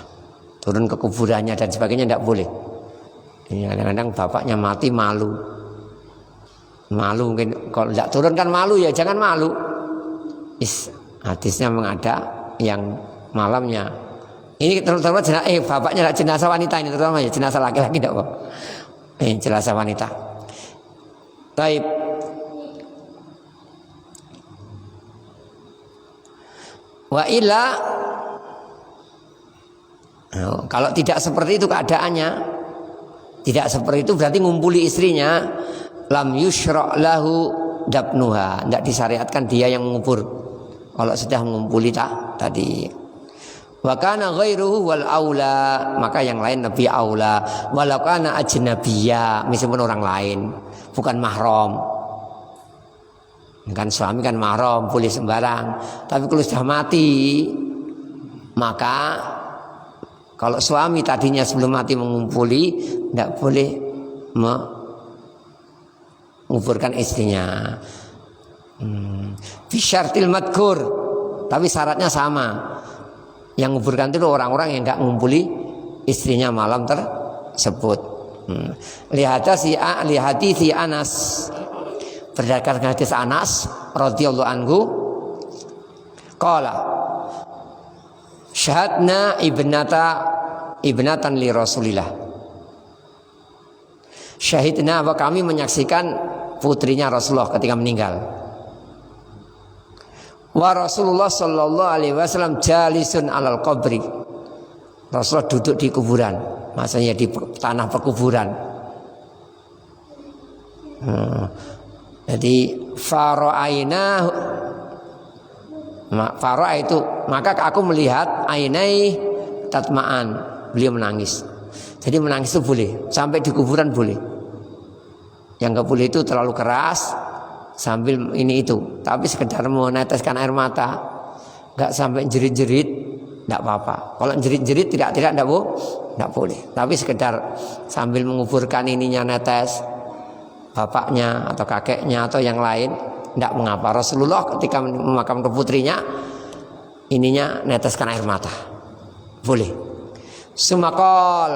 turun ke kuburannya dan sebagainya tidak boleh. Ini kadang-kadang bapaknya mati malu mungkin kalau tidak turun kan malu, ya jangan malu. Hadisnya mengada yang malamnya ini terutama bapaknya jenazah wanita, ini terutama ya jenazah laki-laki tidak kok. Jenazah wanita. Taib. Wa illa, kalau tidak seperti itu keadaannya, tidak seperti itu berarti ngumpuli istrinya, lam yushra' lahu dabnuha, tidak disyariatkan dia yang mengubur kalau sudah mengumpuli tadi. Wa kana ghairuhu wal aula, maka yang lain lebih aula. Walau kana ajnabiyya, meskipun orang lain, bukan mahram. Kan suami kan mahram, boleh sembarang. Tapi kalau sudah mati, maka kalau suami tadinya sebelum mati mengumpuli, tidak boleh menguburkan istrinya. Bisyartil madkur, tapi syaratnya sama. Yang menguburkan itu orang-orang yang tidak mengumpuli istrinya malam tersebut. Lihat si Anas, berdasarkan hadis Anas radhiyallahu anhu, qala syahadna ibnatan li Rasulillah. Syahidna, bahwa kami menyaksikan putrinya Rasulullah ketika meninggal. Wa Rasulullah sallallahu alaihi wasallam jalisun alal qabri. Rasulullah duduk di kuburan, maksudnya di tanah perkuburan. Jadi fara'a itu, maka aku melihat ainai tatma'an, beliau menangis. Jadi menangis itu boleh, sampai di kuburan boleh. Yang nggak boleh itu terlalu keras sambil ini itu. Tapi sekedar meneteskan air mata, nggak sampai jerit-jerit, nggak apa-apa. Kalau jerit-jerit tidak boleh. Tapi sekedar sambil menguburkan ininya netes, bapaknya atau kakeknya atau yang lain, nggak mengapa. Rasulullah ketika memakamkan putrinya, ininya neteskan air mata, boleh. Sumakal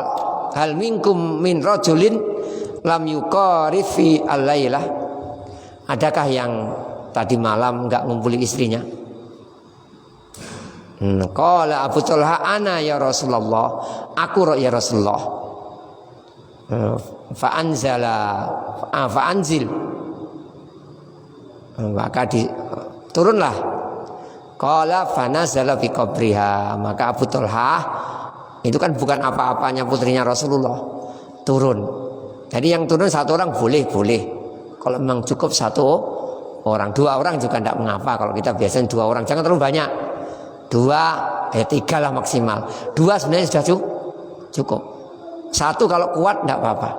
hal minkum min rajulin lam yuqarifi al-lailah. Adakah yang tadi malam enggak ngumpuli istrinya? Qala Abu Talha ana ya Rasulullah, aku ya Rasulullah. Fa'anzil, maka turunlah. Qala fanazala fi qabriha, maka Abu Talha itu kan bukan apa-apanya putrinya Rasulullah, turun. Jadi yang turun satu orang boleh. Kalau memang cukup satu orang, 2 orang juga tidak mengapa. Kalau kita biasanya 2 orang, jangan terlalu banyak. 2, 3 lah maksimal. 2 sebenarnya sudah cukup. 1 kalau kuat tidak apa-apa.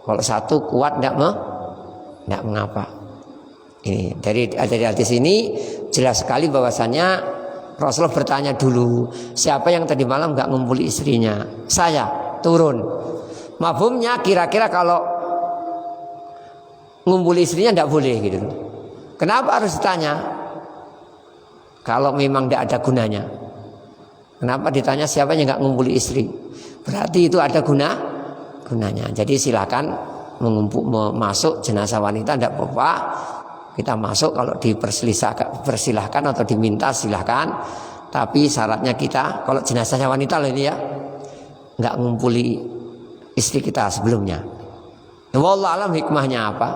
Kalau 1 kuat tidak mengapa. Ini dari hadis ini jelas sekali bahwasannya Rasulullah bertanya dulu, siapa yang tadi malam nggak ngumpuli istrinya? Saya, turun. Mafhumnya kira-kira kalau ngumpuli istrinya tidak boleh gitu. Kenapa harus ditanya? Kalau memang tidak ada gunanya. Kenapa ditanya siapa yang nggak ngumpuli istri? Berarti itu ada gunanya. Jadi silakan masuk jenazah wanita, tidak apa-apa. Kita masuk kalau dipersilahkan atau diminta silahkan. Tapi syaratnya kita kalau jenazahnya wanita loh ini ya, nggak ngumpuli istri kita sebelumnya. Wallahu alam hikmahnya apa?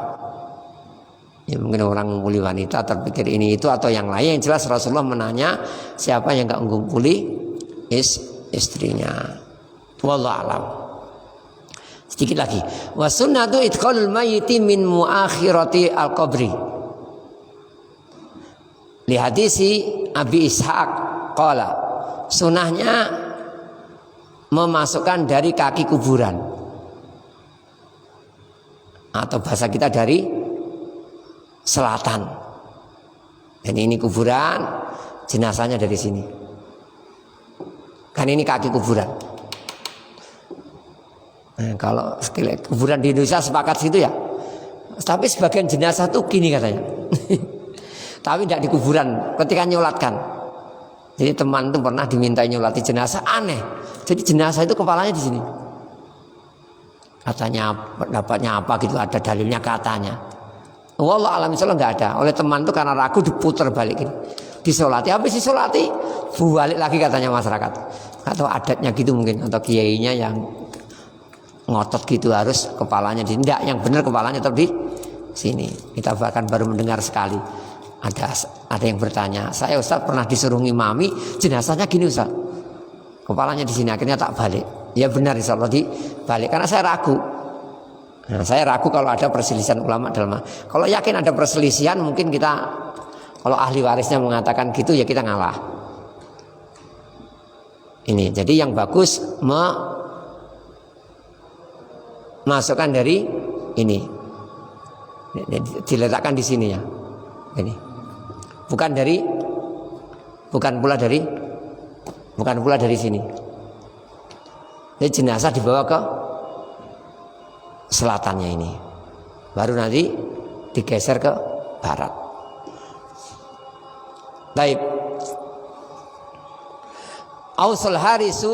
Ya mungkin orang ngumpuli wanita terpikir ini itu atau yang lain. Yang jelas Rasulullah menanya siapa yang nggak ngumpuli istrinya. Wallahu alam. Sedikit lagi. Wa sunnatu idkhalul mayyiti min muakhirati al-qabri. Li hadisi Abi Ishaq qala, sunahnya memasukkan dari kaki kuburan, atau bahasa kita dari selatan. Dan ini kuburan, jenazahnya dari sini. Kan ini kaki kuburan. Nah, kalau kuburan di Indonesia sepakat situ ya. Tapi sebagian jenazah tuh gini katanya. Tapi tidak di kuburan, ketika nyolatkan. Jadi teman itu pernah dimintai nyolati jenazah, aneh. Jadi jenazah itu kepalanya di sini. Katanya pendapatnya apa gitu, ada dalilnya katanya. Wallah alam insyaallah nggak ada. Oleh teman itu karena ragu diputar balik gitu. Disolati, habis disolati balik lagi katanya masyarakat. Atau adatnya gitu mungkin, atau kiainya yang ngotot gitu harus kepalanya di sini. Tidak, yang benar kepalanya tetap di sini. Kita bahkan baru mendengar sekali. Ada yang bertanya, saya Ustaz pernah disuruh ngimami jenazahnya gini Ustaz, kepalanya di sini, akhirnya tak balik. Ya benar insyaallah dibalik karena saya ragu. Nah, saya ragu kalau ada perselisihan ulama dalam. Kalau yakin ada perselisihan mungkin kita, kalau ahli warisnya mengatakan gitu ya kita ngalah. Ini jadi yang bagus masukkan dari ini, diletakkan di sini ya. Ini bukan pula dari sini. Jadi jenazah dibawa ke selatannya ini, baru nanti digeser ke barat. Baik. Ausal harisu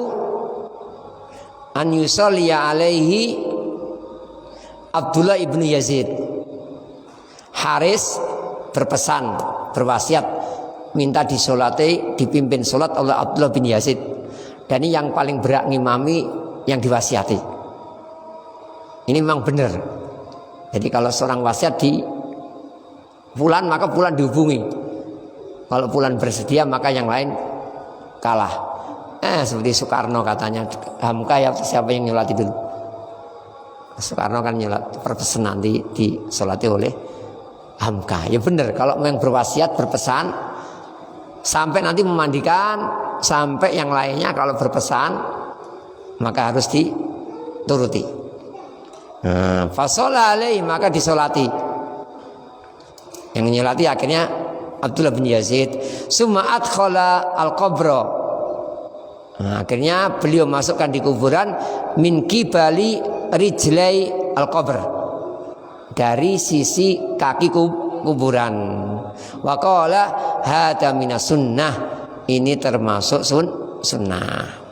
an yusalliya alaihi Abdullah ibnu Yazid. Haris berpesan, berwasiat minta disolati, dipimpin solat oleh Abdullah bin Yazid. Dan ini yang paling berat ngimami yang diwasiati. Ini memang benar. Jadi kalau seorang wasiat di fulan, maka fulan dihubungi. Kalau fulan bersedia, maka yang lain kalah. Seperti Soekarno katanya, Hamka ya siapa yang nyolati dulu? Soekarno kan nyolat perpesan nanti disolati oleh Hamka. Ya benar, kalau yang berwasiat berpesan sampai nanti memandikan sampai yang lainnya kalau berpesan maka harus dituruti. Fasolah alaihi, maka disolati. Yang menyolati akhirnya Abdullah bin Yazid. Summa adkhala al-qabra. Akhirnya beliau masukkan di kuburan min kibali rijlai al-qabr, dari sisi kaki kuburan. Wa qala hadza minas sunnah, ini termasuk sunnah.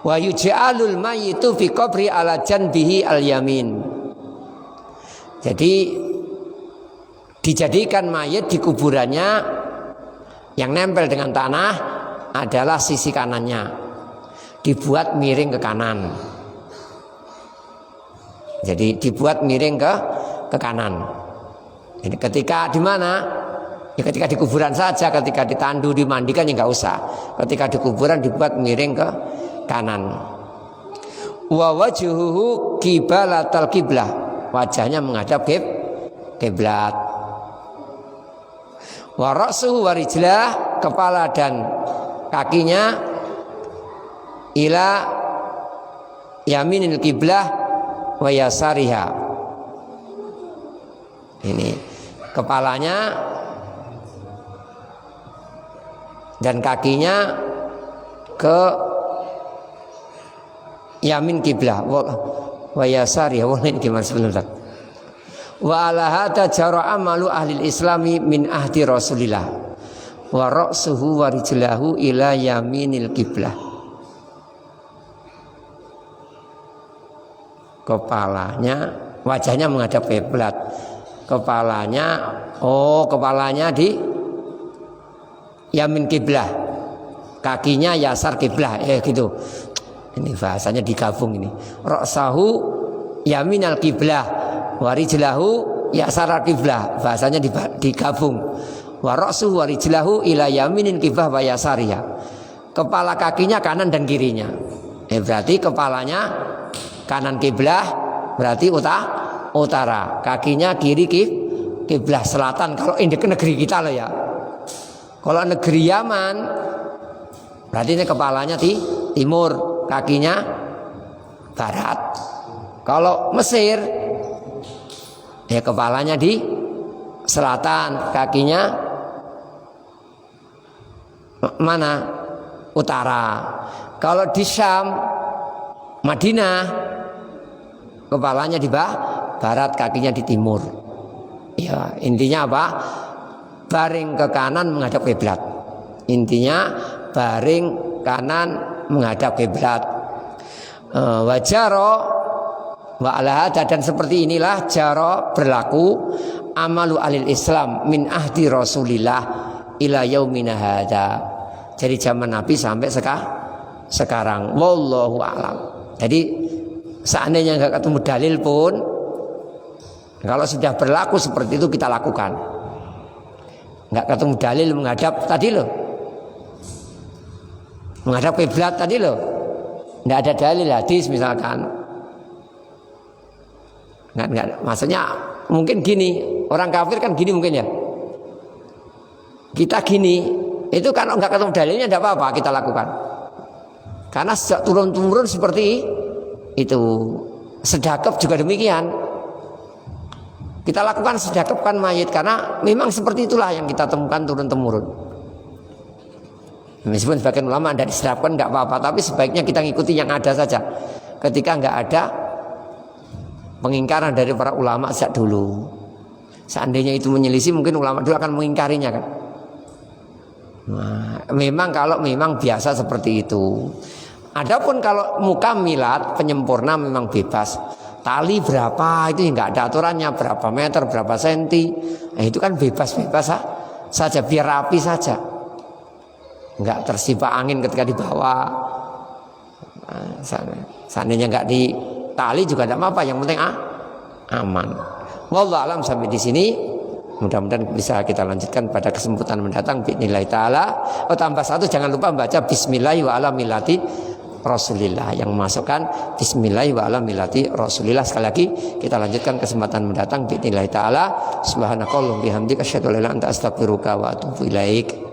Wa yuj'alul mayyitu fi qabri ala janbihi al-yamin. Jadi dijadikan mayit di kuburannya yang nempel dengan tanah adalah sisi kanannya, dibuat miring ke kanan. Jadi dibuat miring ke kanan. Jadi ketika di mana? Ya ketika di kuburan saja, ketika ditandu, dimandikan ya nggak usah. Ketika di kuburan dibuat miring ke kanan. Wa wajhuhu qibalatal qiblah, wajahnya menghadap kiblat. Wa ra'suhu wa rijlah, kepala dan kakinya ila yaminil qiblah wa yasariha. Ini kepalanya dan kakinya ke yamin kiblah wa yasariha. Gimana sebentar? Wa ala hadza jara amalu ahli islami min ahdi Rasulillah wa ra'suhu wa rijlahu ila yaminil qiblah. Kepalanya, wajahnya menghadap kiblat. Kepalanya di yamin kiblah, kakinya yasar kiblah, gitu. Ini bahasanya digabung ini. Ra'sahu yaminal qiblah wa rijlahu yasar qiblah, bahasanya digabung. Wa ra'suhu wa rijlahu ila yaminil qiblah wa yasariha. Kepala kakinya kanan dan kirinya. Berarti kepalanya kanan kiblah, berarti utara. Kakinya kiri kiblah selatan. Kalau ini negeri kita loh ya. Kalau negeri Yaman berarti ini kepalanya di timur, kakinya barat. Kalau Mesir ya kepalanya di selatan, kakinya mana? Utara. Kalau di Syam, Madinah, kepalanya di barat, kakinya di timur. Ya, intinya apa? Baring ke kanan menghadap kiblat. Intinya baring kanan menghadap kiblat. Wajaro wa ala hadza, dan seperti inilah jaro berlaku amalu alil Islam min ahdi Rasulillah ila yaumina hadza. Dari zaman Nabi sampai sekarang. Wallahu a'lam. Jadi seandainya enggak ketemu dalil pun, kalau sudah berlaku seperti itu kita lakukan. Enggak ketemu dalil menghadap tadi loh, menghadap kiblat tadi loh, enggak ada dalil hadis misalkan. Enggak, maksudnya mungkin gini, orang kafir kan gini mungkin ya. Kita gini, itu kalau enggak ketemu dalilnya enggak apa-apa kita lakukan. Karena sejak turun-turun seperti itu. Sedekap juga demikian. Kita lakukan sedekapkan mayit karena memang seperti itulah yang kita temukan turun-temurun. Meskipun sebagian ulama ada disedekapkan enggak apa-apa, tapi sebaiknya kita ngikuti yang ada saja. Ketika enggak ada pengingkaran dari para ulama sejak dulu. Seandainya itu menyelisih, mungkin ulama dulu akan mengingkarinya kan. Nah, memang kalau memang biasa seperti itu. Adapun kalau mukamilat, penyempurna memang bebas. Tali berapa itu enggak ada aturannya, berapa meter, berapa senti. Itu kan bebas-bebas saja, biar rapi saja. Enggak tersipa angin ketika dibawa. Seandainya enggak di tali juga tidak apa-apa, yang penting aman. Wallahu alam. Sampai di sini. Mudah-mudahan bisa kita lanjutkan pada kesempatan mendatang. Bismillah ta'ala. Tambah satu, jangan lupa baca Bismillah wa ala millati Rasulillah, yang memasukkan bismillah wa ala millati Rasulillah. Sekali lagi kita lanjutkan kesempatan mendatang bi'idznillah taala. Subhanakallahumma bihamdika asyhadu an la ilaha illa anta astaghfiruka wa atubu ilaik.